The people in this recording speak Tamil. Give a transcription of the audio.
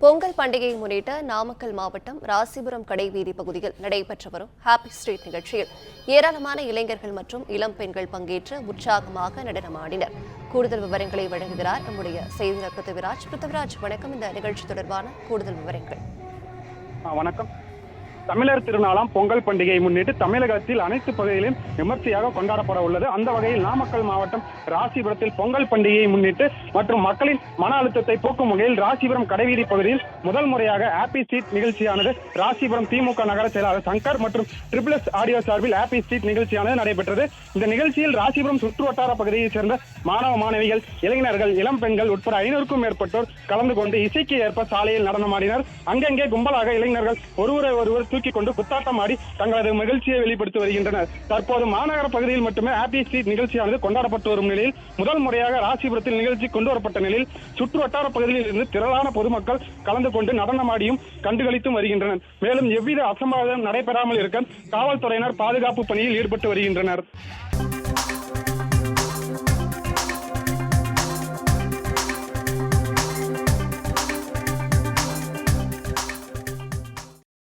பொங்கல் பண்டிகையை முன்னிட்டு நாமக்கல் மாவட்டம் ராசிபுரம் கடைவீதி பகுதியில் நடைபெற்று வரும் ஹாப்பி ஸ்ட்ரீட் நிகழ்ச்சியில் ஏராளமான இளைஞர்கள் மற்றும் இளம் பெண்கள் பங்கேற்று உற்சாகமாக நடனமாடினர். கூடுதல் விவரங்களை வழங்குகிறார் நம்முடைய செய்தியாளர் பிருத்திவிராஜ். பிருத்திவிராஜ், வணக்கம். இந்த நிகழ்ச்சி தொடர்பான கூடுதல் விவரங்கள். வணக்கம். தமிழர் திருநாளாம் பொங்கல் பண்டிகையை முன்னிட்டு தமிழகத்தில் அனைத்து பகுதிகளிலும் விமர்சையாக கொண்டாடப்பட உள்ளது. அந்த வகையில் நாமக்கல் மாவட்டம் ராசிபுரத்தில் பொங்கல் பண்டிகையை முன்னிட்டு மற்றும் மக்களின் மன அழுத்தத்தை போக்கும் வகையில் ராசிபுரம் கடைவீதி பகுதியில் முதல் முறையாக ஹாப்பி ஸ்ட்ரீட் நிகழ்ச்சியானது ராசிபுரம் திமுக நகர செயலாளர் சங்கர் மற்றும் ட்ரிபிள்எஸ் ஆடியோ சார்பில் ஹாப்பி ஸ்ட்ரீட் நிகழ்ச்சியானது நடைபெற்றது. இந்த நிகழ்ச்சியில் ராசிபுரம் சுற்று வட்டார பகுதியைச் சேர்ந்த மாணவ மாணவிகள், இளைஞர்கள், இளம் பெண்கள் உட்பட 500க்கும் மேற்பட்டோர் கலந்து கொண்டு இசைக்கு ஏற்ப சாலையில் நடனமாடினர். அங்கங்கே கும்பலாக இளைஞர்கள் ஒருவரை ஒருவர் தூக்கிக் கொண்டு குத்தாட்டம் ஆடி தங்களது மகிழ்ச்சியை வெளிப்படுத்தி வருகின்றனர். தற்போது மாநகர பகுதியில் மட்டுமே ஹாப்பி ஸ்ட்ரீட் நிகழ்ச்சியானது கொண்டாடப்பட்டு வரும் நிலையில் முதல் முறையாக ராசிபுரத்தில் நிகழ்ச்சி கொண்டு வரப்பட்ட நிலையில் சுற்று வட்டார பகுதியில் இருந்து திரளான பொதுமக்கள் கலந்து கொண்டு நடனமாடியும் கண்டுகளித்தும் வருகின்றனர். மேலும் எவ்வித அசம்பாவிதம் நடைபெறாமல் இருக்க காவல்துறையினர் பாதுகாப்பு பணியில் ஈடுபட்டு வருகின்றனர்.